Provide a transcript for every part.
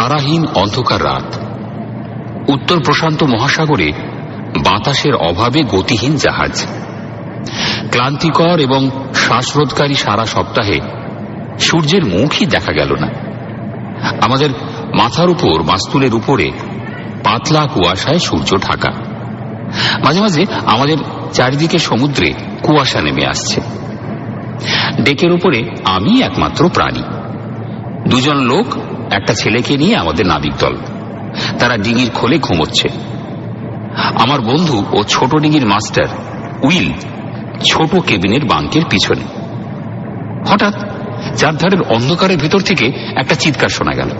তারাহীন অন্ধকার রাত, উত্তর প্রশান্ত মহাসাগরে বাতাসের অভাবে গতিহীন জাহাজ, ক্লান্তিকর এবং শ্বাসরোধকারী সারা সপ্তাহে সূর্যের মুখই দেখা গেল না। আমাদের মাথার উপর মাস্তুলের উপরে পাতলা কুয়াশায় সূর্য ঢাকা। মাঝে মাঝে আমাদের চারিদিকে সমুদ্রে কুয়াশা নেমে আসছে। ডেকের উপরে আমি একমাত্র প্রাণী। দুজন লোক একটা ছেলেকে নিয়ে আমাদের নাবিক দল। তারা ডিঙির খোলে ঘুমোচ্ছে। আমার বন্ধু ও ছোট ডিঙির মাস্টার উইল ছোট কেবিনের বাঙ্কের পিছনে। হঠাৎ চারধারের অন্ধকারের ভেতর থেকে একটা চিৎকার শোনা গেল।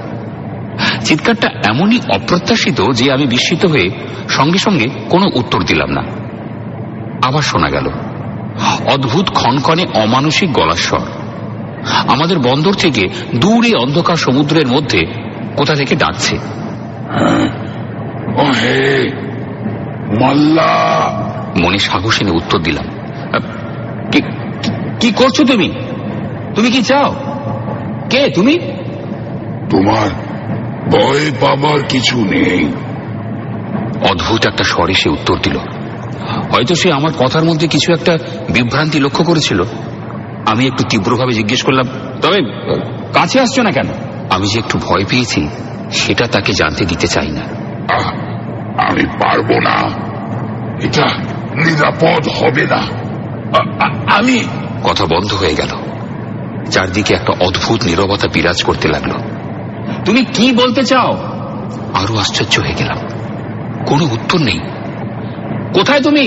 চিৎকারটা এমনই অপ্রত্যাশিত যে আমি বিস্মিত হয়ে সঙ্গে সঙ্গে কোনো উত্তর দিলাম না। আবার শোনা গেল অদ্ভুত ক্ষণক্ষণে অমানসিক গলার স্বর। আমাদের বন্দর থেকে দূরে অন্ধকার সমুদ্রের মধ্যে কোথা থেকে ডাকছে। মনে সাহস এনে উত্তর দিলাম, কি করছো তুমি? তুমি কি চাও? কে তুমি? তোমার ভয় পাবার কিছু নেই। অদ্ভুত একটা স্বরে সে উত্তর দিল। হয়তো সে আমার কথার মধ্যে কিছু একটা বিভ্রান্তি লক্ষ্য করেছিল। আমি একটু তীব্রভাবে জিজ্ঞেস করলাম, তবে কাছে আসছো না কেন? আমি যে একটু ভয় পেয়েছি সেটা তাকে জানতে দিতে চাই না। আমি পারবো না, এটা নিরাপদ হবে না। আমি কথা বন্ধ হয়ে গেল। চারদিকে একটা অদ্ভুত নীরবতা বিরাজ করতে লাগলো। তুমি কি বলতে চাও? আরো আশ্চর্য হয়ে গেলাম। কোনো উত্তর নেই। কোথায় তুমি?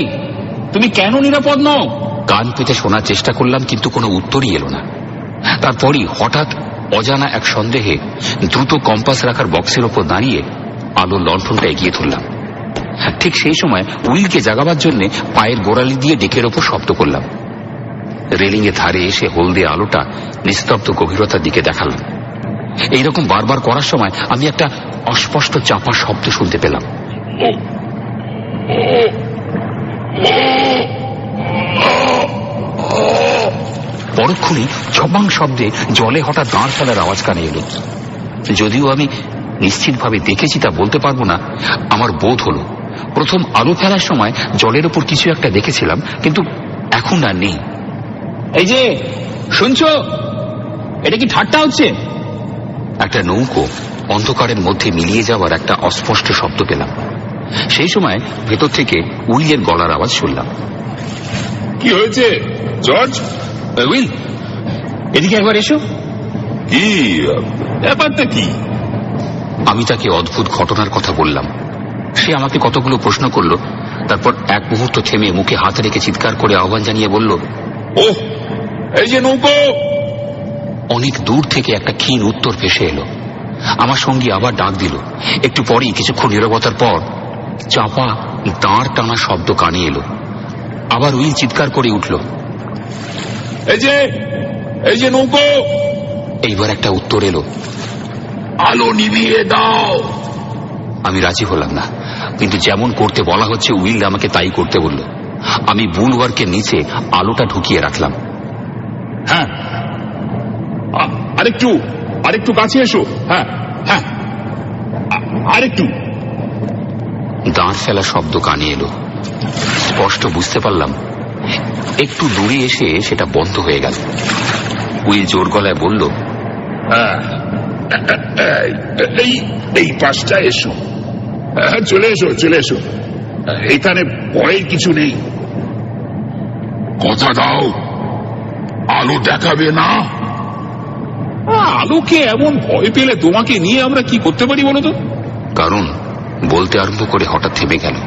তুমি কেন নিরাপদ নও? কান পেতে শোনার চেষ্টা করলাম, কিন্তু কোনো উত্তরই এলো না। তারপরই হঠাৎ অজানা এক সন্দেহে দ্রুত কম্পাস রাখার বক্সের ওপর দাঁড়িয়ে আলোর লণ্ঠনটা এগিয়ে ধরলাম। ঠিক সেই সময় উইলকে জাগাবার জন্য পায়ের গোড়ালি দিয়ে ডেকের ওপর শব্দ করলাম। রেলিং এর ধারে এসে হলদে আলোটা নিস্তব্ধ গভীরতার দিকে দেখালাম। এইরকম বারবার করার সময় আমি একটা অস্পষ্ট চাপা শব্দ শুনতে পেলাম। পরক্ষণেই ছপাং শব্দে জলে হঠাৎ দাঁড় ফেলার আওয়াজ কানে এলো। যদিও আমি নিশ্চিতভাবে দেখেছি তা বলতে পারবো না, আমার বোধ হলো প্রথম আলো ফেলার সময় জলের ওপর কিছু একটা দেখেছিলাম, কিন্তু এখন আর নেই। এই যে শুনছো, এটা কি ঠাট্টা হচ্ছে? একটা নৌকো অন্ধকারের মধ্যে মিলিয়ে যাওয়ার একটা অস্পষ্ট শব্দ পেলাম। সেই সময় ভেতর থেকে উইলের গলার আওয়াজ শুনলাম। কি হয়েছে জর্জ? উইল, এদিকে একবার এসো। কি ব্যাপারটা কি? আমি তাকে অদ্ভুত ঘটনার কথা বললাম। সে আমাকে কতগুলো প্রশ্ন করলো। তারপর এক মুহূর্ত থেমে মুখে হাত রেখে চিৎকার করে আহ্বান জানিয়ে বলল, ওহ, এই যে নৌকো। অনেক দূর থেকে একটা ক্ষীণ উত্তর ভেসে এলো। আমার সঙ্গী আবার ডাক দিল। একটু পরেই কিছুক্ষণ নীরবতার পর চাপা দাঁড় টানা শব্দ কানে এলো। আবার উইল চিৎকার করে উঠল, এই যে নৌকো। এইবার একটা উত্তর এলো, আলো নিভিয়ে দাও। আমি রাজি হলাম না, কিন্তু যেমন করতে বলা হচ্ছে উইল আমাকে তাই করতে বলল। আমি বুলওয়ার্কের নিচে আলোটা ঢুকিয়ে রাখলাম। হ্যাঁ, আরেকটু কাছে এসো। হ্যাঁ হ্যাঁ, আরেকটু। দাঁড় ফেলা শব্দ কানে এলো। স্পষ্ট বুঝতে পারলাম একটু দূরে এসে সেটা বন্ধ হয়ে গেল। উইল জোর গলায় বলল, হ্যাঁ, এই পাশটা এসো। চলে এসো। এখানে ভয়ের কিছু নেই। কথা দাও, আলো দেখাবে না। আলোকে এমন ভয় পেলে তোমাকে নিয়ে আমরা কি করতে পারি বলো তো? কারণ বলতে আরম্ভ করে হঠাৎ থেমে গেল।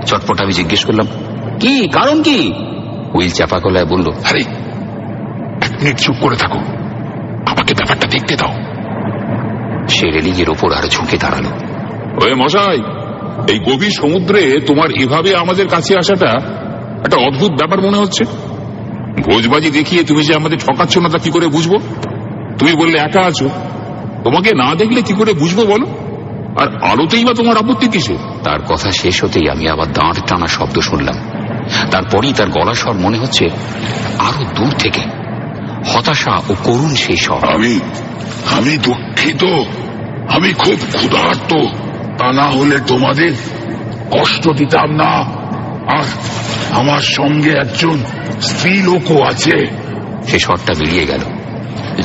চটপট আমি জিজ্ঞেস করলাম, কি কারণ কি? উইল চাপা গলায় বলল, আরে এক মিনিট চুপ করে থাকো, আমাকে ব্যাপারটা দেখতে দাও। সে রেলিং এর ওপর আরো ঝুঁকে দাঁড়ালো। ওই মশাই, এই গভীর সমুদ্রে তোমার এভাবে আমাদের কাছে আসাটা একটা অদ্ভুত ব্যাপার মনে হচ্ছে। ভোজবাজি দেখিয়ে তুমি যে আমাদের ঠকাচ্ছ না তা কি করে বুঝবো? তুমি বললে একা আছো, তোমাকে না দেখলে কি করে বুঝবো বলো? আর আলোতেই বা তোমার আপত্তি কিসে? তার কথা শেষ হতেই আমি আবার দাঁড় টানা শব্দ শুনলাম। তারপরই তার গলা স্বর মনে হচ্ছে আরো দূর থেকে, হতাশা ও করুণ সেই স্বর। আমি দুঃখিত, আমি খুব ক্ষুধার্ত, তা না হলে তোমাদের কষ্ট দিতাম না। আর আমার সঙ্গে একজন স্ত্রী লোকও আছে। সে স্বরটা মিলিয়ে গেল।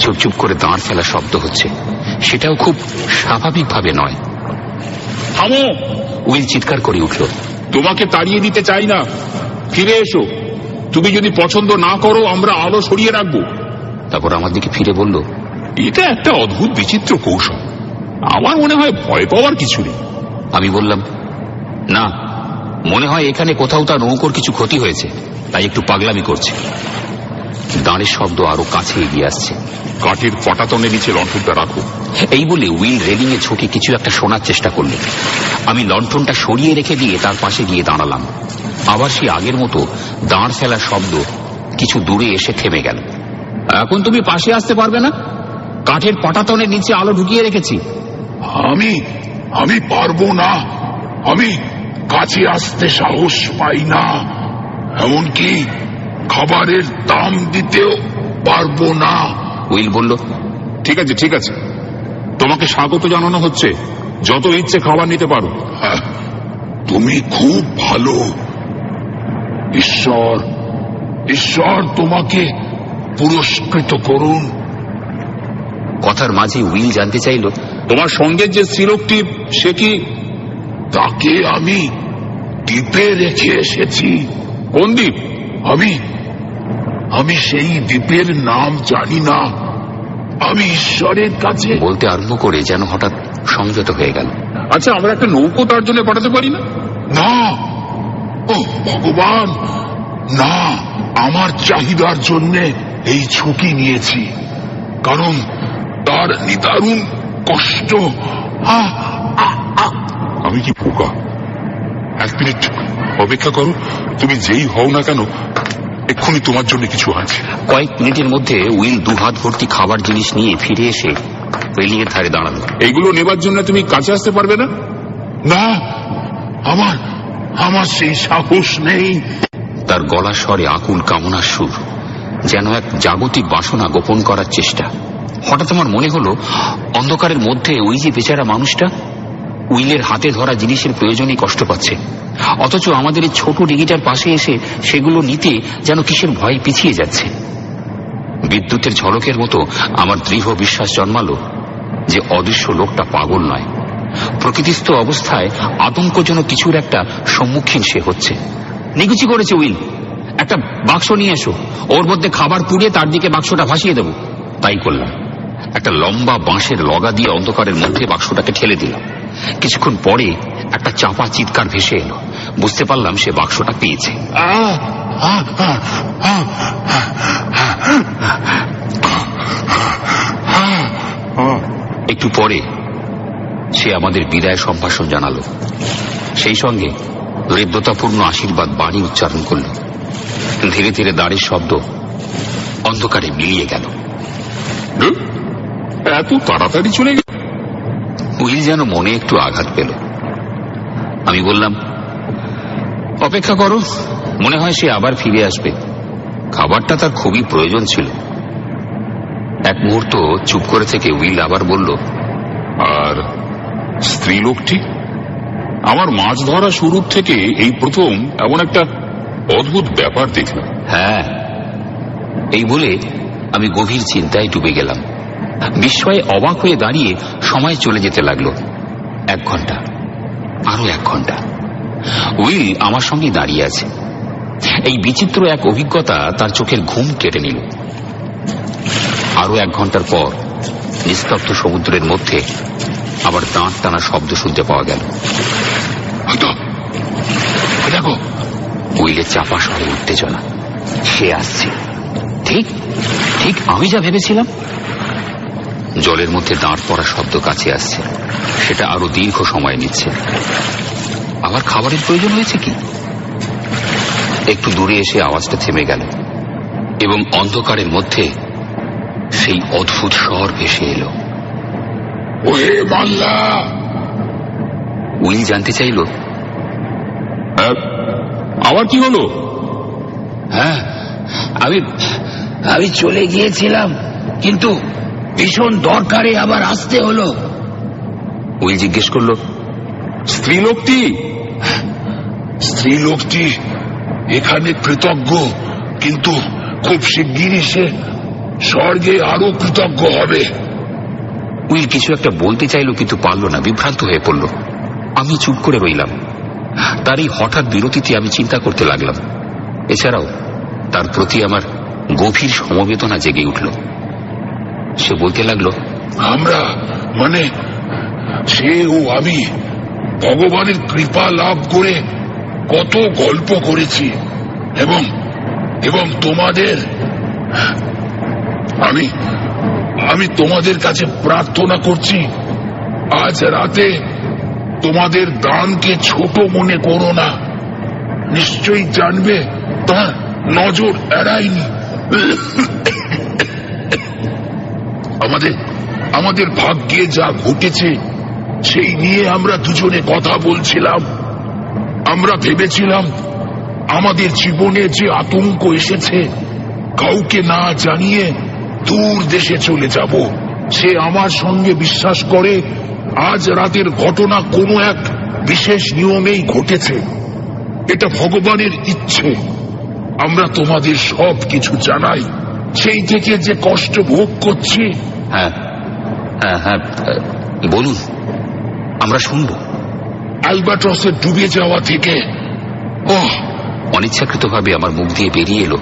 ঝুপঝুপ করে দাঁড় ফেলা শব্দ হচ্ছে, সেটাও খুব স্বাভাবিকভাবে নয়। থামো! উইল চিৎকার করে উঠল। তোমাকে তাড়িয়ে দিতে চাই না, ফিরে এসো। তুমি যদি পছন্দ না করো আমরা আলো সরিয়ে রাখবো। তারপর আমার দিকে ফিরে বলল, এটা একটা অদ্ভুত বিচিত্র কৌশল। আমার মনে হয় ভয় পাওয়ার কিছু নেই। আমি বললাম, না, মনে হয় এখানে কোথাও তার নৌকোর কিছু ক্ষতি হয়েছে, তাই একটু পাগলামি করছে। দাঁড়ের শব্দ আরো কাছে এগিয়ে আসছে। কাঠের পটাতনের নিচে লণ্ঠনটা রাখো। এই বলে উইল রেলিং এ ঝুঁকে কিছু একটা শোনার চেষ্টা করল। আমি লণ্ঠনটা সরিয়ে রেখে দিয়ে তার পাশে গিয়ে দাঁড়ালাম। আবার সে আগের মতো দাঁড় ফেলার শব্দ কিছু দূরে এসে থেমে গেল। এখন তুমি পাশে আসতে পারবে না? কাঠের পটাতনের নিচে আলো ঢুকিয়ে রেখেছি। আমি পারবো না। আমি কাছে আসতে সাহস পাই না, এমনকি খাবারের দাম দিতেও পারবো না। উইল বলল, ঠিক আছে, ঠিক আছে, তোমাকে স্বাগত জানানো হচ্ছে। যত ইচ্ছে খাবার নিতে পারো। তুমি খুব ভালো। ঈশ্বর তোমাকে পুরস্কৃত করুন। কথার মাঝে উইল জানতে চাইল, তোমার সঙ্গে যে স্ত্রীলোকটি, সে কি? তাকে আমি দ্বীপে রেখে এসেছি। কোন দ্বীপ? আমি সেই দ্বীপের নাম জানি না। আমি ঈশ্বরের কাছে বলতে আরম্ভ করে যেন হঠাৎ সংযত হয়ে গেল। আচ্ছা, আমরা একটা নৌকো তার জন্য পাঠাতে পারি না? না, ও ভগবান, না। আমার চাহিদার জন্য এই ঝুঁকি নিয়েছি, কারণ তার নিদারুণ কষ্ট। আমি কি বোকা? 1 মিনিট অপেক্ষা করো। তুমি যেই হও না কেন, এক্ষুনি তোমার জন্য কিছু আছে। কয়েক মিনিটের মধ্যে উইল 2 হাত ভর্তি খাবার জিনিস নিয়ে ফিরে এসে রেলিং এর ধারে দাঁড়ালো। এইগুলো নেবার জন্য তুমি কাছে আসতে পারবে না? না, আমার সেই সাহস নেই। তার গলা স্বরে আকুল কামনার সুর, যেন এক জাগতিক বাসনা গোপন করার চেষ্টা। হঠাৎ আমার মনে হলো, অন্ধকারের মধ্যে ওই যে বেচারা মানুষটা উইলের হাতে ধরা জিনিসের প্রয়োজনেই কষ্ট পাচ্ছে, অথচ আমাদের এই ছোট ডিগিটার পাশে এসে সেগুলো নিতে যেন কিসের ভয়ে পিছিয়ে যাচ্ছে। বিদ্যুতের ঝলকের মতো আমার দৃঢ় বিশ্বাস জন্মালো যে অদৃশ্য লোকটা পাগল নয়। প্রকৃতিস্থ অবস্থায় আতঙ্কজনক কিছুর একটা সম্মুখীন সে হচ্ছে। নিকুচি করেছে উইল, একটা বাক্স নিয়ে এসো, ওর মধ্যে খাবার পুড়িয়ে তার দিকে বাক্সটা ভাসিয়ে দেব। তাই করলাম। একটা লম্বা বাঁশের লগা দিয়ে অন্ধকারের মধ্যে বাক্সটাকে ঠেলে দিলাম। কিছুক্ষণ পরে একটা চাপা চিৎকার ভেসে এলো। বুঝতে পারলাম সে বাক্সটা পেয়েছে। একটু পরে সে আমাদের বিদায় সম্ভাষণ জানালো, সেই সঙ্গে হৃদ্যতাপূর্ণ আশীর্বাদ বাণী উচ্চারণ করল। ধীরে ধীরে দাঁড়ের শব্দ অন্ধকারে মিলিয়ে গেল। এত তাড়াতাড়ি চলে গেল? উইল যেন মনে একটু আঘাত পেল। আমি বললাম, অপেক্ষা করো, মনে হয় সে আবার ফিরে আসবে। খাবারটা তার খুবই প্রয়োজন ছিল। এক মুহূর্ত চুপ করে থেকে উইল আবার বলল, আর স্ত্রীলোকটি? আমার মাছ ধরা শুরুর থেকে এই প্রথম এমন একটা অদ্ভুত ব্যাপার দেখলাম। হ্যাঁ, এই বলে আমি গভীর চিন্তায় ডুবে গেলাম। বিস্ময়ে অবাক হয়ে দাঁড়িয়ে সময় চলে যেতে লাগলো। 1 ঘন্টা, আরো 1 ঘন্টা। উইল আমার সঙ্গে দাঁড়িয়ে আছে। এই বিচিত্র এক অভিজ্ঞতা তার চোখের ঘুম কেটে নিল। আরো 1 ঘন্টার পর নিস্তব্ধ সমুদ্রের মধ্যে আবার দাঁত টানা শব্দ শুনতে পাওয়া গেল। দেখো, উইলের চাপা স্বরে উত্তেজনা। সে আসছে। ঠিক ঠিক আমি যা ভেবেছিলাম। জলের মধ্যে দাঁড় পড়া শব্দ কাছে আসছে। সেটা আরো দীর্ঘ সময় নিচ্ছে। আবার খাবারের প্রয়োজন হয়েছে কি? একটু দূরে এসে আওয়াজটা থেমে গেল এবং অন্ধকারের মধ্যে সেই অদ্ভুত স্বর ভেসে এলো, ওহে মাল্লা। উইল জানতে চাইল, আবার কি হলো? হ্যাঁ, আমি চলে গিয়েছিলাম, কিন্তু ভীষণ দরকারে আবার আসতে হলো। উইল জিজ্ঞেস করলো, স্ত্রীলোকটি? স্ত্রীলোকটি এখানে কৃতজ্ঞ, কিন্তু খুব শিগগিরই সে স্বর্গে আরো কৃতজ্ঞ হবে। উইল কিছু একটা বলতে চাইল, কিন্তু পারল না, বিভ্রান্ত হয়ে পড়ল। আমি চুপ করে রইলাম। তার এই হঠাৎ বিরতিতে আমি চিন্তা করতে লাগলাম। এছাড়াও তার প্রতি আমার গভীর সমবেদনা জেগে উঠল। সে বলতে লাগলো, আমরা মানে সে ও আমি ভগবানের কৃপা লাভ করে কত গল্প করেছি, এবং এবং তোমাদের আমি তোমাদের কাছে প্রার্থনা করছি, আজ রাতে তোমাদের দানকে ছোট মনে করো না। নিশ্চয়ই জানবে তার নজর এড়ায়নি। আমাদের ভাগ্যে যা ঘটেছে সেই নিয়ে আমরা দুজনে কথা বলছিলাম। আমরা ভেবেছিলাম আমাদের জীবনে যে আতঙ্ক এসেছে, কাউকে না জানিয়ে দূর দেশে চলে যাব। সে আমার সঙ্গে বিশ্বাস করে আজ রাতের ঘটনা কোনো এক বিশেষ নিয়মেই ঘটেছে। এটা ভগবানের ইচ্ছে। আমরা তোমাদের সব কিছু জানাই। সেই থেকে যে কষ্ট ভোগ করছি। হ্যাঁ হ্যাঁ হ্যাঁ, বলুন, আমরা শুনব। অ্যালবাট্রসের ডুবে যাওয়া থেকে অনিচ্ছাকৃতভাবে আমার মুখ দিয়ে বেরিয়ে এলো,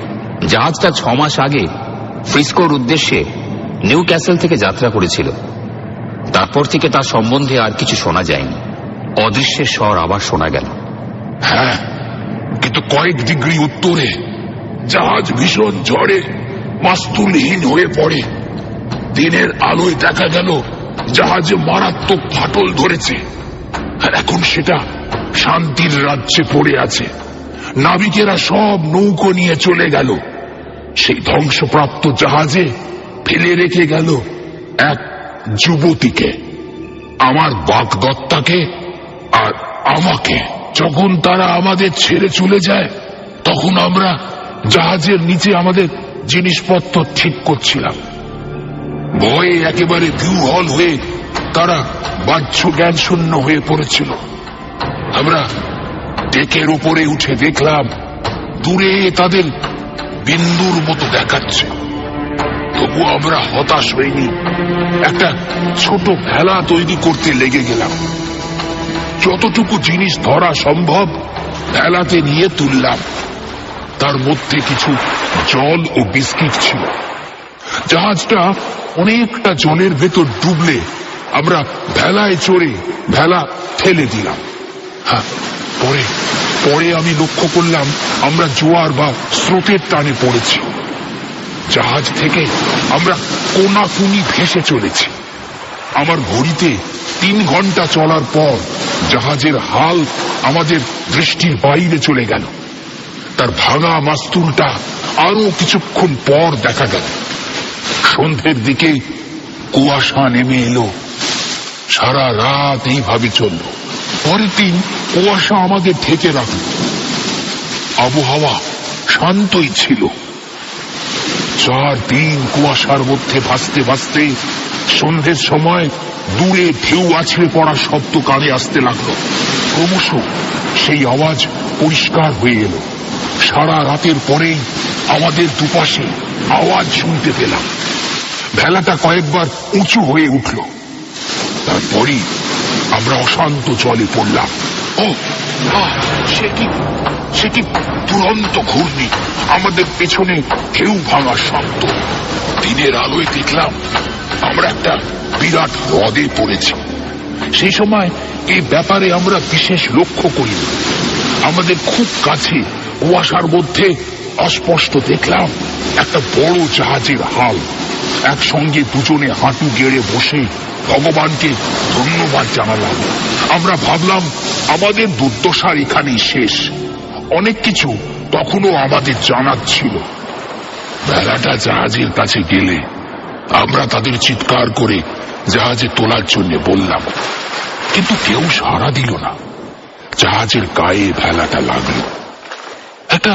জাহাজটা 6 মাস আগে ফ্রিস্কোর উদ্দেশ্যে নিউ ক্যাসেল থেকে যাত্রা করেছিল। তারপর থেকে তার সম্বন্ধে আর কিছু শোনা যায়নি। অদৃশ্যের স্বর আবার শোনা গেল। হ্যাঁ, কিন্তু কয়েক ডিগ্রি উত্তরে জাহাজ ভীষণ ঝড়ে মাস্তুলহীন হয়ে পড়ে। দিনের আলোয় দেখা গেল জাহাজে মারাত্মক ফাটল ধরেছে, আর এখন সেটা শান্তির রাজ্যে পড়ে আছে। নাবিকেরা সব নৌকো নিয়ে চলে গেল। সেই ধ্বংসপ্রাপ্ত জাহাজে ফেলে রেখে গেল এক যুবতীকে, আমার বাগদত্তাকে আর আমাকে। যখন তারা আমাদের ছেড়ে চলে যায়, তখন আমরা জাহাজের নিচে আমাদের জিনিসপত্র ঠিক করছিলাম। ভয়ে একেবারে বিহ্বল হয়ে তারা বাহ্য জ্ঞান শূন্য হয়ে পড়েছিল। আমরা ডেকের উপরে উঠে দেখলাম দূরে তাদের বিন্দুর মতো দেখাচ্ছে। তবু আমরা হতাশ হইনি। একটা ছোট ভেলা তৈরি করতে লেগে গেলাম। যতটুকু জিনিস ধরা সম্ভব ভেলাতে নিয়ে তুললাম। তার মধ্যে কিছু জল ও বিস্কিট ছিল। জাহাজটা অনেকটা জলের ভেতর ডুবলে আমরা ভেলায় চড়ে ভেলা ফেলে দিলাম। হ্যাঁ, পরে আমি লক্ষ্য করলাম আমরা জোয়ার বা স্রোতের টানে পড়েছি। জাহাজ থেকে আমরা কোনাকুনি ভেসে চলেছি। আমার ঘড়িতে 3 ঘন্টা চলার পর জাহাজের হাল আমাদের দৃষ্টির বাইরে চলে গেল। তার ভাঙা মাস্তুলটা আরো কিছুক্ষণ পর দেখা গেল। সন্ধ্যের দিকে কুয়াশা নেমে এলো। সারা রাত এইভাবে চলল। পরের দিন কুয়াশা আমাদের ঢেকে রাখল। আবহাওয়া শান্তই ছিল। 4 দিন কুয়াশার মধ্যে ভাসতে ভাসতে সন্ধ্যের সময় দূরে ঢেউ আছড়ে পড়ার শব্দ কানে আসতে লাগলো। ক্রমশ সেই আওয়াজ পরিষ্কার হয়ে এলো। সারা রাতের পরেই আমাদের দুপাশে আওয়াজ শুনতে পেলাম। ভেলাটা কয়েকবার উঁচু হয়ে উঠল। তারপরই আমরা অশান্ত জলে পড়লাম। সে কি দুরন্ত ঘূর্ণি! আমাদের পেছনে ঢেউ ভাঙার শব্দ। দিনের আলোয় দেখলাম আমরা একটা বিরাট হ্রদে পড়েছি। সেই সময় এই ব্যাপারে আমরা বিশেষ লক্ষ্য করি। আমাদের খুব কাছে কুয়াশার মধ্যে অস্পষ্ট দেখলাম একটা বড় জাহাজের হাল। একসঙ্গে দুজনে হাঁটু গেড়ে বসে ভগবানকে ধন্যবাদ জানালাম। আমরা ভাবলাম আমাদের দুর্দশার এখানেই শেষ। অনেক কিছু তখনও আমাদের জানার ছিল। বেলাটা জাহাজের কাছে গেলে আমরা তাদের চিৎকার করে জাহাজে তোলার জন্য বললাম, কিন্তু কেউ সাড়া দিল না। জাহাজের গায়ে ভেলাটা লাগলো। একটা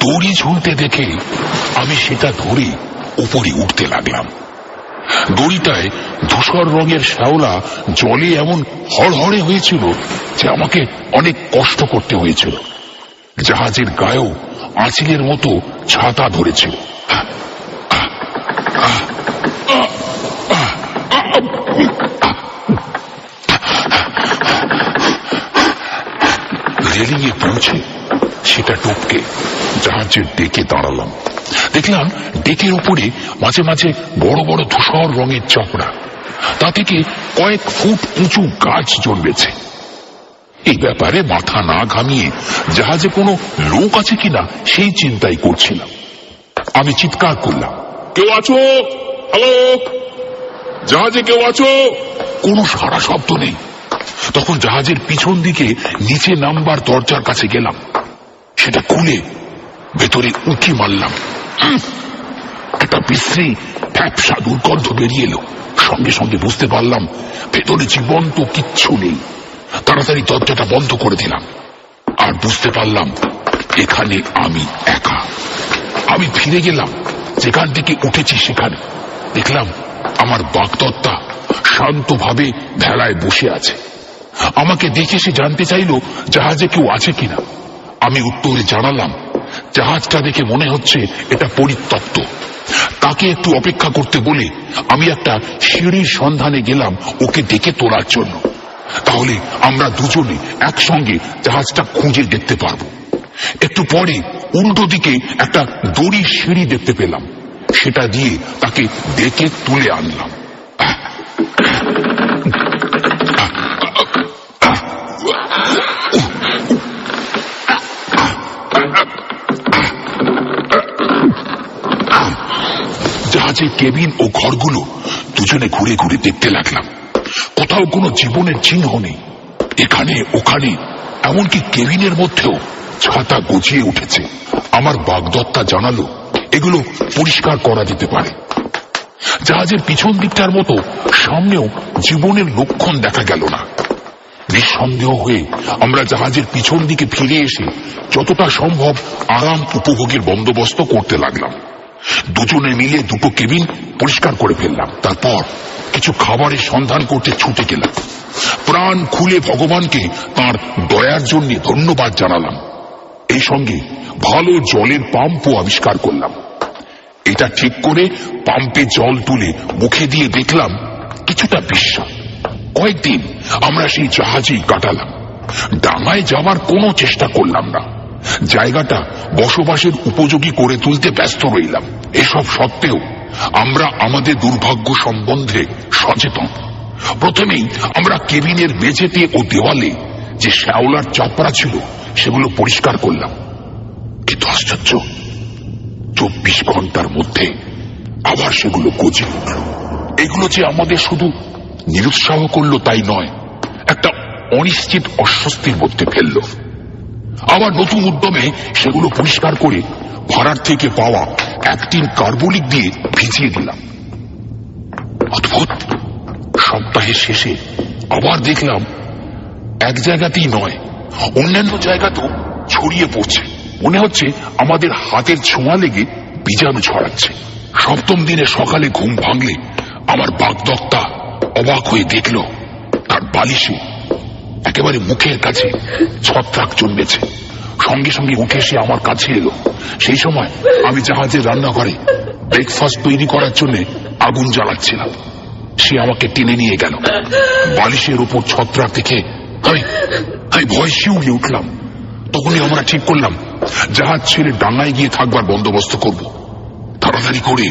দড়ি ঝুলতে দেখে আমি সেটা ধরে উপরে উঠতে লাগলাম। দড়িটায় ধূসর রঙের শ্যাওলা জলে এমন হড়হড়ে হয়েছিল যে আমাকে অনেক কষ্ট করতে হয়েছিল। জাহাজের গায়েও আঁচিলের মতো ছাতা ধরেছিল। রেলিংয়ে পৌঁছে সেটা টপকে জাহাজের ডেকে দাঁড়ালাম। দেখলাম ডেকের উপরে মাঝে মাঝে বড় বড় ধূসর রঙের চপড়া, তা থেকে কয়েক ফুট উঁচু গাছ জন্মেছে। এই ব্যাপারে মাথা না ঘামিয়ে জাহাজে কোনো লোক আছে কিনা সেই চিন্তাই করছিলাম। আমি চিৎকার করলাম, কেউ আছো? হ্যালো, জাহাজে কেউ আছো? কোনো সাড়া শব্দ নেই। তখন জাহাজের পিছন দিকে নিচে নামবার দরজার কাছে গেলাম, সেটা খুলে ভেতরে উঁকি মারলাম। একটা বিশ্রী ফ্যাপসা দুর্গন্ধ বেরিয়ে এলো। সঙ্গে সঙ্গে বুঝতে পারলাম ভেতরে জীবন্ত কিচ্ছু নেই। তাড়াতাড়ি দরজাটা বন্ধ করে দিলাম, আর বুঝতে পারলাম এখানে আমি একা। আমি ফিরে গেলাম যেখান থেকে উঠেছি সেখানে। দেখলাম আমার বাগদত্তা শান্তভাবে ভেলায় বসে আছে। আমাকে দেখে সে জানতে চাইল জাহাজে কেউ আছে কিনা। আমি উত্তরে জানালাম জাহাজটা দেখে মনে হচ্ছে এটা পরিত্যক্ত। তাকে একটু অপেক্ষা করতে বলে আমি একটা সিঁড়ির সন্ধানে গেলাম ওকে ডেকে তোলার জন্য। তাহলে আমরা দুজনে একসঙ্গে জাহাজটা খুঁজে দেখতে পারবো। একটু পরে উল্টো দিকে একটা দড়ির সিঁড়ি দেখতে পেলাম, সেটা দিয়ে তাকে ডেকে তুলে আনলাম। জাহাজের কেবিন ও ঘরগুলো দুজনে ঘুরে ঘুরে দেখতে লাগলাম। কোথাও কোনো জীবনের চিহ্ন নেই। এখানে ওখানে, এমনকি কেবিনের মধ্যেও ছাতা গজিয়ে উঠেছে। আমার বাগদত্তা জানালো এগুলো পরিষ্কার করা যেতে পারে। জাহাজের পিছন দিকটার মতো সামনেও জীবনের লক্ষণ দেখা গেল না। নিঃসন্দেহ হয়ে আমরা জাহাজের পিছন দিকে ফিরে এসে যতটা সম্ভব আরাম উপভোগের বন্দোবস্ত করতে লাগলাম। দুজনে মিলে দুটো কেবিন পরিষ্কার করে ফেললাম। তারপর কিছু খাবারের সন্ধান করতে ছুটে গেলাম। প্রাণ খুলে ভগবানকে তার দয়ার জন্য ধন্যবাদ জানালাম। এই সঙ্গে ভালো জলের পাম্পও আবিষ্কার করলাম। এটা ঠিক করে পাম্পে জল তুলে মুখে দিয়ে দেখলাম কিছুটা বিস্বাদ। কয়েকদিন আমরা সেই জাহাজেই কাটালাম। ডাঙায় যাওয়ার কোনো চেষ্টা করলাম না। জায়গাটা বসবাসের উপযোগী করে তুলতে ব্যস্ত রইলাম। এসব সত্ত্বেও আমরা আমাদের দুর্ভাগ্য সম্বন্ধে সচেতন। প্রথমেই আমরা কেবিনের মেঝেতে ও দেওয়ালে যে শ্যাওলার চাপড়া ছিল সেগুলো পরিষ্কার করলাম। কিন্তু আশ্চর্য, 24 ঘন্টার মধ্যে আবার সেগুলো গজে উঠল। এগুলো যে আমাদের শুধু নিরুৎসাহ করলো তাই নয়, একটা অনিশ্চিত অস্বস্তির মধ্যে ফেলল। আবার নতুন উদ্যমে সেগুলো পরিষ্কার করে ভাড়ার থেকে পাওয়া অ্যাক্টিন কার্বলিক দিয়ে ভিজিয়ে দিলাম। অদ্ভুত, সপ্তাহের শেষে আবার দেখলাম এক জায়গাতেই নয়, অন্যান্য জায়গাতেও ছড়িয়ে পড়ছে। মনে হচ্ছে আমাদের হাতের ছোঁয়া লেগে বীজাণু ছড়াচ্ছে। 7ম দিনে সকালে ঘুম ভাঙলে আমার বাগদত্তা অবাক হয়ে দেখল তার বালিশে একেবারে মুখের কাছে ছত্রাক জন্মেছে। সঙ্গে সঙ্গে উঠে এসে আমার কাছে এলো। সেই সময় আমি জাহাজের রান্নাঘরে ব্রেকফাস্ট তৈরি করার জন্য আগুন জ্বালাচ্ছিলাম। সে আমাকে টেনে নিয়ে গেল। বালিশের উপর ছত্রাক দেখে আমি ভয় শিউরে উঠলাম। তখনই আমরা ঠিক করলাম জাহাজ ছেড়ে ডাঙায় গিয়ে থাকবার বন্দোবস্ত করব। তাড়াতাড়ি করে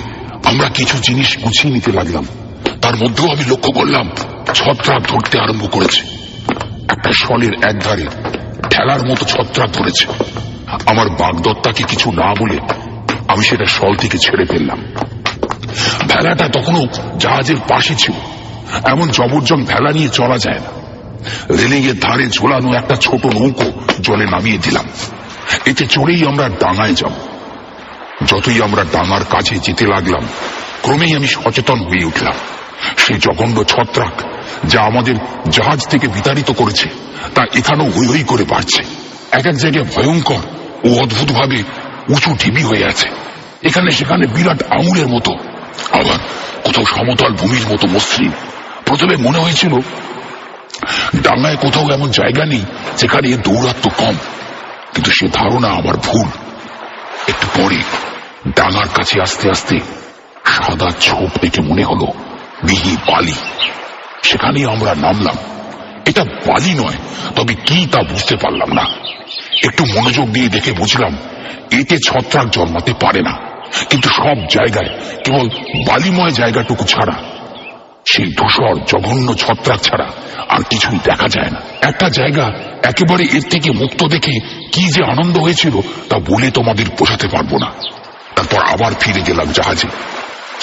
আমরা কিছু জিনিস গুছিয়ে নিতে লাগলাম। তার মধ্যেও আমি লক্ষ্য করলাম ছত্রাক ধরতে আরম্ভ করেছে। একটা শলের একধারে ঠেলার মতো ছত্রাক ধরেছে। আমার বাগদত্তাকে কিছু না বলে আমি সেটা শল থেকে ছেড়ে ফেললাম। ভেলাটা তখনও জাহাজের পাশে ছিল। এমন জবরজং ভেলা নিয়ে চলা যায় না। রেলিংয়ের ধারে ঝোলানো একটা ছোট নৌকো জলে নামিয়ে দিলাম। এতে চড়েই আমরা ডাঙায় যাব। যতই আমরা ডাঙার কাছে যেতে লাগলাম ক্রমেই আমি সচেতন হয়ে উঠলাম। সেই জঘন্য ছত্রাক যা আমাদের জাহাজ থেকে বিতাড়িত করেছে তা এখানেও হৈ হৈ করে বাড়ছে। এক এক জায়গায় ভয়ঙ্কর ও অদ্ভুতভাবে উঁচু ঢিবি হয়ে আছে। এখানে সেখানে বিরাট আঙুলের মতো আবার কোথাও সমতল ভূমির মতো মসৃণ। প্রথমে মনে হয়েছিল ডাঙায় কোথাও এমন জায়গা নেই যেখানে দৌরাত্ম্য কম, কিন্তু সে ধারণা আমার ভুল। একটু পরে ডাঙার কাছে আস্তে আস্তে সাদা ছোপ দেখে মনে হলো মিহি বালি। সেখানেই আমরা নামলাম। এটা বালি নয়, তবে কি তা বুঝতে পারলাম না। একটু মনোযোগ দিয়ে দেখে বুঝলাম এতে ছত্রাক জন্মাতে পারে না, কিন্তু সব জায়গায় কেবল বালিময় জায়গাটুকু ছাড়া সেই ধূসর জঘন্য ছত্রাক ছাড়া আর কিছুই দেখা যায় না। একটা জায়গা একেবারে এর থেকে মুক্ত দেখে কি যে আনন্দ হয়েছিল তা বলে তোমাদের বোঝাতে পারবো না। তারপর আবার ফিরে গেলাম জাহাজে।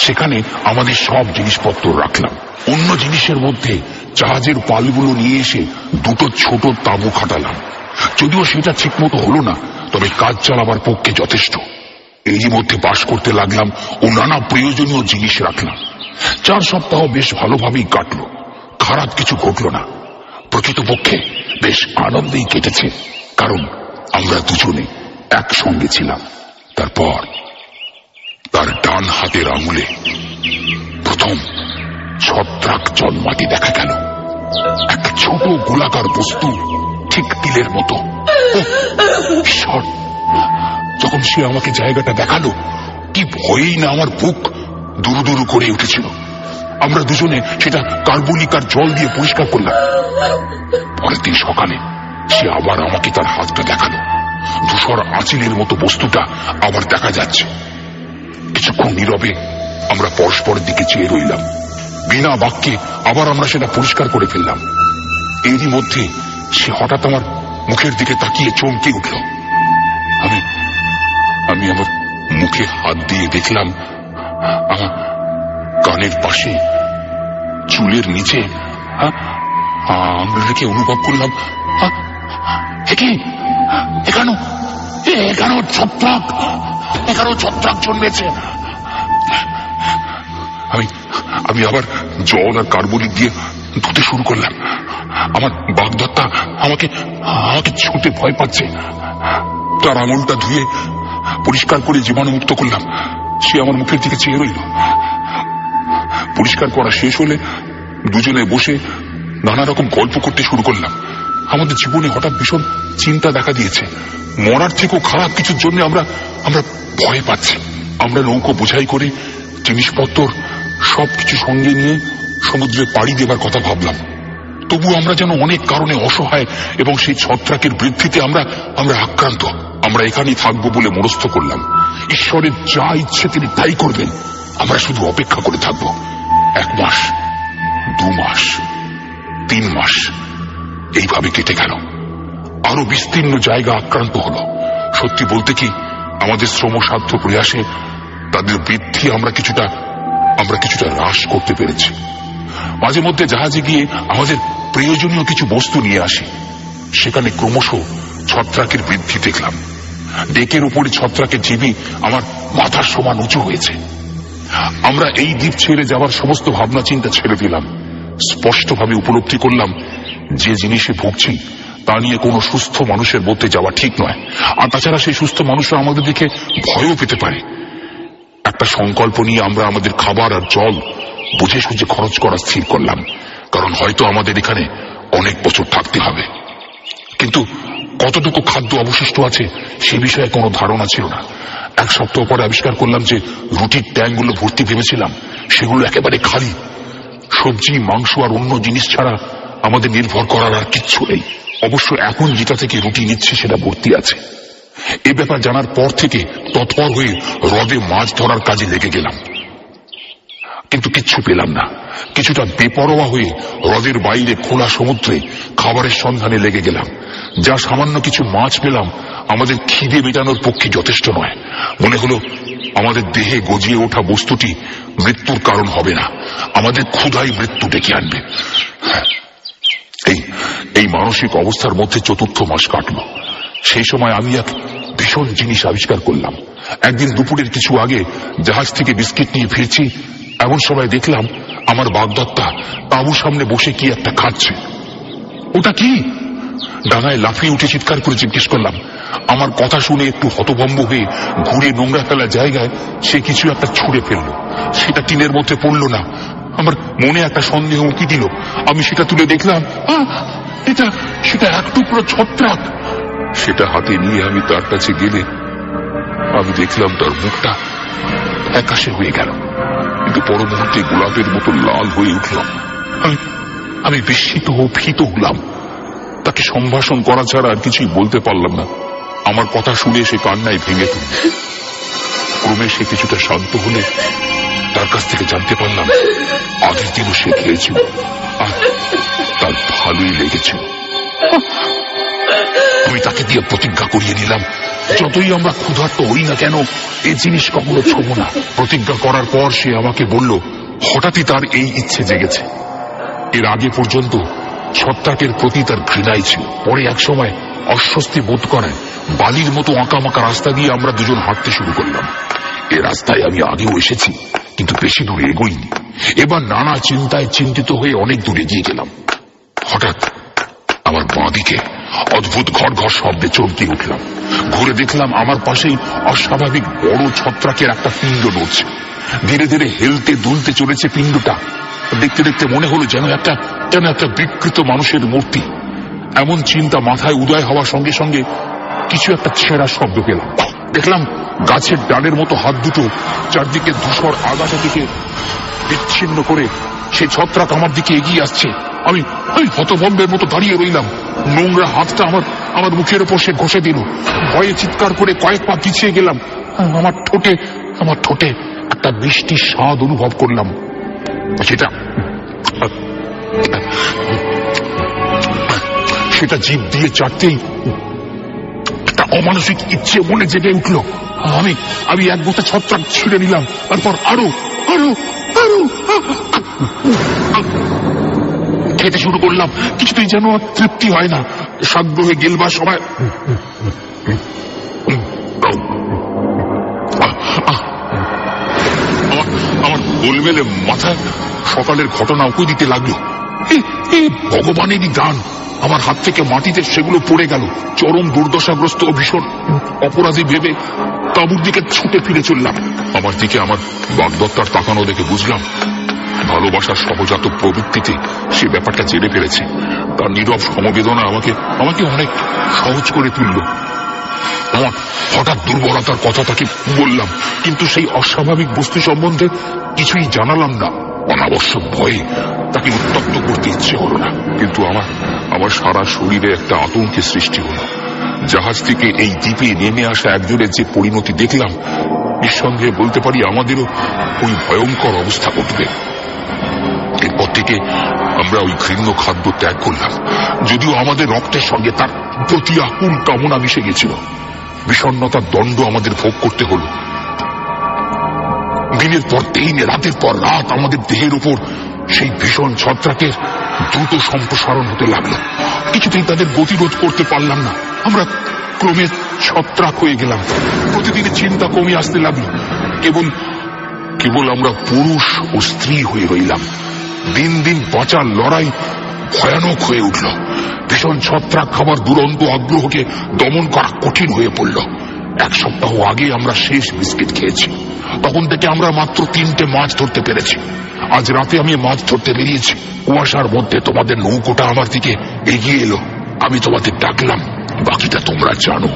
সেখানে আমাদের সব জিনিসপত্র রাখলাম। অন্য জিনিসের মধ্যে জাহাজের পালগুলো নিয়ে এসে দুটো ছোট তাঁবু খাটালাম। যদিও সেটা ঠিক মতো হলো না, তবে কাজ চালাবার পক্ষে যথেষ্ট। এরই মধ্যে বাস করতে লাগলাম ও নানা প্রয়োজনীয় জিনিস রাখলাম। 4 সপ্তাহ বেশ ভালোভাবেই কাটলো, খারাপ কিছু ঘটল না। প্রকৃতপক্ষে বেশ আনন্দেই কেটেছে, কারণ আমরা দুজনে একসঙ্গে ছিলাম। তারপর তার ডান হাতের আঙুলে প্রথম ছত্রাক জন্মাতে দেখা গেল। একটা ছোট গোলাকার বস্তু, ঠিক তিলের মতো। ঈশ্বর! যখন সে আমাকে জায়গাটা দেখালো, কি ভয়েই না আমার বুক দুরু দুরু করে উঠেছিল। আমরা দুজনে সেটা কার্বনিক আর জল দিয়ে পরিষ্কার করলাম। পরের দিন সকালে সে আবার আমাকে তার হাতটা দেখালো। ধূসর আঁচিলের মতো বস্তুটা আবার দেখা যাচ্ছে। কিছুক্ষণ নীরবে আমরা পরস্পরের দিকে চেয়ে রইলাম। বিনা বাক্যে আবার আমরা সেটা পরিষ্কার করে ফেললাম। এরই মধ্যে সে হঠাৎ আমার মুখের দিকে তাকিয়ে চমকে উঠল। আমি আমার মুখে হাত দিয়ে দেখলাম আমার কানের পাশে চুলের নিচে আঙুল রেখে অনুভব করলাম এখানেও ছত্রাক জন্মেছে। আমি আবার জল আর কার্বনিক দিয়ে ধুতে শুরু করলাম। আমার বাগদত্তা আমাকে ছুঁতে ভয় পাচ্ছে। তার আঙুলটা ধুয়ে পরিষ্কার করে জীবাণুমুক্ত করলাম। সে আমার মুখের দিকে চেয়ে রইল। পরিষ্কার করা শেষ হলে দুজনে বসে নানা রকম গল্প করতে শুরু করলাম। আমাদের জীবনে হঠাৎ ভীষণ চিন্তা দেখা দিয়েছে। মরার থেকেও খারাপ কিছুর জন্য আমরা ভয় পাচ্ছি। আমরা নৌকো বোঝাই করে জিনিসপত্র সবকিছু সঙ্গে নিয়ে সমুদ্রে পাড়ি দেবার কথা ভাবলাম। তবু আমরা যেন অনেক কারণে অসহায়, এবং সেই ছত্রাকের বৃদ্ধিতে আমরা আক্রান্ত। আমরা এখানেই থাকবো বলে মনস্থ করলাম। ঈশ্বরের যা ইচ্ছে তিনি তাই করবেন। আমরা শুধু অপেক্ষা করে থাকবো। 1 মাস, 2 মাস, 3 মাস এইভাবে কেটে গেল। আরো বিস্তীর্ণ জায়গা আক্রান্ত হলো। সত্যি বলতে কি, আমাদের শ্রমসাধ্য প্রয়াসে তাদের বৃদ্ধি আমরা কিছুটা হ্রাস করতে পেরেছি। মাঝে মধ্যে জাহাজে গিয়ে আমাদের প্রয়োজনীয় কিছু বস্তু নিয়ে আসি। সেখানে ক্রমশ ছত্রাকের বৃদ্ধি দেখলাম। ডেকের উপরে ছত্রাকের জীবী আমার মাথার সমান উঁচু হয়েছে। আমরা এই দ্বীপ ছেড়ে যাওয়ার সমস্ত ভাবনা চিন্তা ছেড়ে দিলাম। স্পষ্টভাবে উপলব্ধি করলাম যে জিনিসে ভুগছি তা নিয়ে কোনো সুস্থ মানুষের মধ্যে যাওয়া ঠিক নয়। আর তাছাড়া সেই সুস্থ মানুষরা আমাদের দিকে ভয়ও পেতে পারে। একটা সংকল্প নিয়ে আমরা আমাদের খাবার আর জল বুঝে সুঝে খরচ করা স্থির করলাম, কারণ হয়তো আমাদের এখানে অনেক বছর থাকতে হবে। কিন্তু কতটুকু খাদ্য অবশিষ্ট আছে সে বিষয়ে কোনো ধারণা ছিল না। 1 সপ্তাহ পরে আবিষ্কার করলাম যে রুটির ট্যাঙ্কগুলো ভর্তি ভেবেছিলাম সেগুলো একেবারে খালি। সবজি, মাংস আর অন্য জিনিস ছাড়া আমাদের নির্ভর করার আর কিচ্ছু নেই। অবশ্য এখন যেটা থেকে রুটি নিচ্ছি সেটা ভর্তি আছে। এ ব্যাপার জানার পর থেকে তৎপর হয়ে হ্রদে মাছ ধরার কাজে লেগে গেলাম, কিন্তু কিচ্ছু পেলাম না। কিছুটা বেপরোয়া হয়ে হ্রদের বাইরে খোলা সমুদ্রে খাবারের সন্ধানে লেগে গেলাম। যা সামান্য কিছু মাছ পেলাম আমাদের খিদে মেটানোর পক্ষে যথেষ্ট নয়। মনে হলো আমাদের দেহে গজিয়ে ওঠা বস্তুটি মৃত্যুর কারণ হবে না, আমাদের ক্ষুধাই মৃত্যু ডেকে আনবে। এই মানসিক অবস্থার মধ্যে 4র্থ মাস কাটল। সেই সময় আমি এক ভীষণ জিনিস আবিষ্কার করলাম। একদিন দুপুরের কিছু আগে জাহাজ থেকে বিস্কিট নিয়ে ফিরছি, এমন সময় দেখলাম আমার বাগদত্তা তাঁবুর সামনে বসে কি একটা খাচ্ছে। ওটা কি? ডাঙায় লাফিয়ে উঠে চিৎকার করে জিজ্ঞেস করলাম। আমার কথা শুনে একটু হতভম্ব হয়ে ঘুরে নোংরা ফেলা জায়গায় সে কিছু একটা ছুঁড়ে ফেলল। সেটা টিনের মধ্যে পড়লো না। আমার মনে একটা সন্দেহ উঁকি দিল। আমি সেটা তুলে দেখলাম, সেটা এক টুকরো ছত্রাক। সেটা হাতে নিয়ে আমি তার কাছে গেলে আমি দেখলাম তার মুখটা ফ্যাকাশে হয়ে গেল, কিন্তু পর মুহূর্তে গোলাপের মতো লাল হয়ে উঠল। আমি বিস্মিত ও ভীত হলাম। তাকে সম্ভাষণ করা ছাড়া আর কিছুই বলতে পারলাম না। আমার কথা শুনে সে কান্নায় ভেঙে পড়ল। ক্রমে সে কিছুটা শান্ত হলে তার কাছ থেকে জানতে পারলাম আগের দিনও সে খেয়েছিল আর তার ভালোই লেগেছিল। আমি তাকে দিয়ে প্রতিজ্ঞা করিয়ে নিলাম, যতই আমরা ক্ষুধার্ত হই না কেন এই জিনিস কখনো ছোব না। প্রতিজ্ঞা করার পর সে আমাকে বলল হঠাৎই তার এই ইচ্ছে জেগেছে। এর আগে পর্যন্ত ছত্রাকের প্রতি তার ঘৃণাই ছিল। পরে এক সময় অস্বস্তি বোধ করায় বালির মতো আঁকামাকা রাস্তা দিয়ে আমরা দুজন হাঁটতে শুরু করলাম। এ রাস্তায় আমি আগেও এসেছি, কিন্তু বেশি দূরে এগোইনি। এবার নানা চিন্তায় চিন্তিত হয়ে অনেক দূরে গিয়ে গেলাম। হঠাৎ আমার বাঁ দিকে অদ্ভুত ঘর ঘর শব্দে চমকে উঠলাম। ঘুরে দেখলাম আমার পাশেই অস্বাভাবিক বড় ছত্রাকের একটা পিণ্ড নড়ছে। ধীরে ধীরে হেলতে দুলতে চলেছে পিণ্ডটা। দেখতে দেখতে মনে হলো যেন একটা বিকৃত মানুষের মূর্তি। এমন চিন্তা মাথায় উদয় হওয়ার সঙ্গে সঙ্গে কিছু একটা ছেঁড়া শব্দ পেলাম। দেখলাম গাছের ডালের মতো হাত দুটো চারদিকে ধূসর আগাছা থেকে বিচ্ছিন্ন করে সেই ছত্রাক আমার দিকে এগিয়ে আসছে। আমি হতভম্বের মতো দাঁড়িয়ে রইলাম। নোংরা হাতটা আমার মুখের উপর সে ঘষে দিল। ভয়ে চিৎকার করে কয়েক পা পিছিয়ে গেলাম। আমার ঠোঁটে একটা মিষ্টি স্বাদ অনুভব করলাম। সেটা জিভ দিয়ে চাটতেই একটা অমানসিক ইচ্ছে মনে জেগে উঠল। আমি এক গোটা ছত্রাক ছিঁড়ে নিলাম। তারপর আরো খেতে শুরু করলাম। কিছুতেই যেন আর তৃপ্তি হয় না। সাগ্রহে গেলবার সময় আমার গোলমেলে মাথায় সকালের ঘটনা উঁকি দিতে লাগলো। ভগবানেরই দান, আমার হাত থেকে মাটিতে সেগুলো পড়ে গেল। চরম দুর্দশাগ্রস্ত ও ভীষণ অপরাধী ভেবে তাঁবুর দিকে ছুটে ফিরে চললাম। আমার দিকে আমার বাগদত্তার তাকানো দেখে বুঝলাম ভালোবাসার সহজাত প্রবৃত্তিতে সে ব্যাপারটা জেনে ফেলেছে। তার নীরব সমবেদনা আমাকে অনেক সহজ করে তুলল। আমার হঠাৎ দুর্বলতার কথা তাকে বললাম, কিন্তু সেই অস্বাভাবিক বস্তু সম্বন্ধে কিছুই জানালাম না। অনাবশ্যক ভয়ে তাকে উত্তপ্ত করতে ইচ্ছে হলো না, কিন্তু আমার সারা শরীরে একটা আতঙ্কের সৃষ্টি হলো। জাহাজ থেকে এই দ্বীপে নেমে আসা একজনের যে পরিণতি দেখলাম, নিঃসন্দেহে বলতে পারি আমাদেরও ওই ভয়ঙ্কর অবস্থা ঘটবে। এরপর থেকে আমরা ওই ঘৃণ্য খাদ্য ত্যাগ করলাম, যদিও আমাদের রক্তের সঙ্গে তার প্রতি আকুল কামনা মিশে গেছিল। বিষণ্ণতার দণ্ড আমাদের ভোগ করতে হলো। দিনের পর দিন, রাতের পর রাত আমাদের দেহের উপর সেই ভীষণ ছত্রাকের দ্রুত সম্প্রসারণ হতে লাগলো। কিছুতেই তাদের গতিরোধ করতে পারলাম না। আমরা ক্রমে ছত্রাক হয়ে গেলাম। প্রতিদিনের চিন্তা কমে আসতে লাগলো। কেবল আমরা পুরুষ ও স্ত্রী হয়ে রইলাম। দিন দিন বাঁচার লড়াই ভয়ানক হয়ে উঠল। ভীষণ ছত্রাক খাবার দুরন্ত আগ্রহকে দমন করা কঠিন হয়ে পড়ল। এক সপ্তাহ আগে আমরা শেষ বিস্কিট খেয়েছি। তখন থেকে আমরা মাত্র 3টে মাছ ধরতে পেরেছি। আজ রাতে আমি মাছ ধরতে বেরিয়েছি। কুয়াশার মধ্যে তোমাদের নৌকোটা আমার দিকে এগিয়ে এলো। আমি তোমাদের ডাকলাম, বাকিটা তোমরা জানো।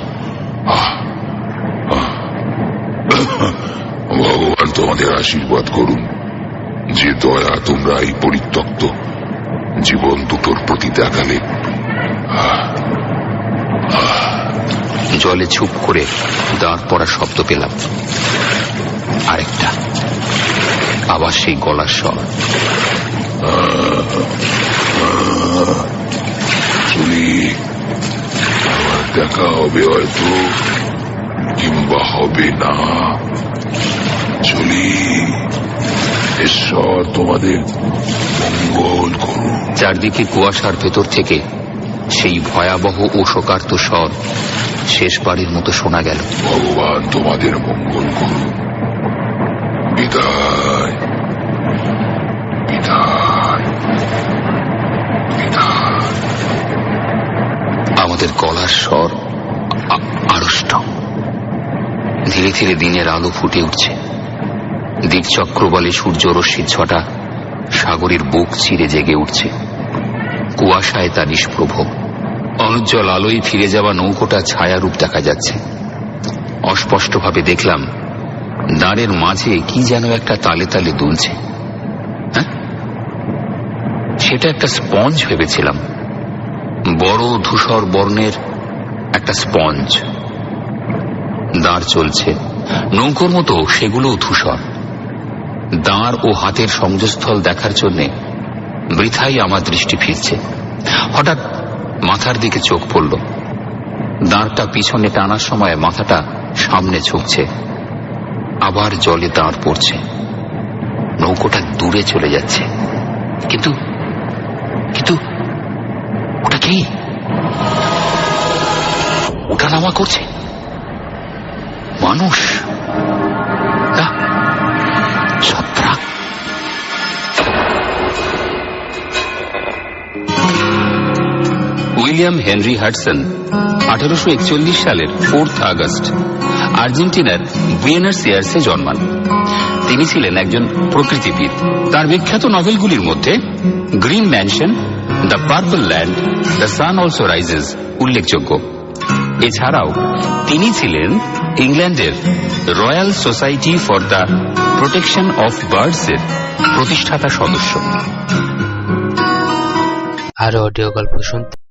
ভগবান তোমাদের আশীর্বাদ করুন, যে দয়া তোমরা এই পরিত্যক্ত জীবন দুটোর প্রতি দেখালে। জলে ঝুপ করে দাঁড় পড়া শব্দ পেলাম। আরেকটা, আবার সেই গলার স্বর। আবার দেখা হবে হয়তো, কিংবা হবে না। চলি, ঈশ্বর তোমাদের মঙ্গল করুন। চারদিকে কুয়াশার ভেতর থেকে সেই ভয়াবহ ও শোকার্ত স্বর শেষবারের মতো শোনা গেল। ভগবান তোমাদের মঙ্গল করুন। বিদায়, বিদায়, বিদায়। আমাদের গলার স্বর আড়ষ্ট। ধীরে ধীরে দিনের আলো ফুটে উঠছে। দিকচক্র বলে সূর্যরশ্মির ছটা সাগরের বুক চিরে জেগে উঠছে। কুয়াশায় তা নিষ্প্রভ। অনুজ্জ্বল আলোয় ফিরে যাওয়া নৌকোটা ছায়ারূপ দেখা যাচ্ছে। অস্পষ্টভাবে দেখলাম দাঁড়ের মাঝে কি যেন একটা তালে তালে দুলছে। হ্যাঁ, সেটা একটা স্পঞ্জ ভেবেছিলাম, বড় ধূসর বর্ণের একটা স্পঞ্জ। দাঁড় চলছে, নৌকোর মতো সেগুলোও ধূসর। দাঁড় ও হাতের সংযোগস্থল দেখার জন্য বৃথাই আমার দৃষ্টি ফিরছে। হঠাৎ মাথার দিকে চোখ পড়ল। দাঁড়টা পিছনে টানার সময় মাথাটা সামনে ঝুঁকছে। আবার জলে দাঁড় পড়ছে। নৌকোটা দূরে চলে যাচ্ছে। কিন্তু কিন্তু ওটা কি? ওঠানামা করছে মানুষ। ছত্রাক। উইলিয়াম হেনরি হাডসন 1841 সালের 4 আগস্ট আর্জেন্টিনার বুয়েনাস এয়ার্সে জন্মান। তিনি ছিলেন একজন প্রকৃতিবিদ। তার বিখ্যাত নভেলগুলির মধ্যে green mansion, the purple land, the sun also rises উল্লেখযোগ্য। এছাড়াও তিনি ছিলেন ইংল্যান্ডের royal society for the protection of birds এর প্রতিষ্ঠাতা সদস্য। আরো অডিও গল্প শুনতে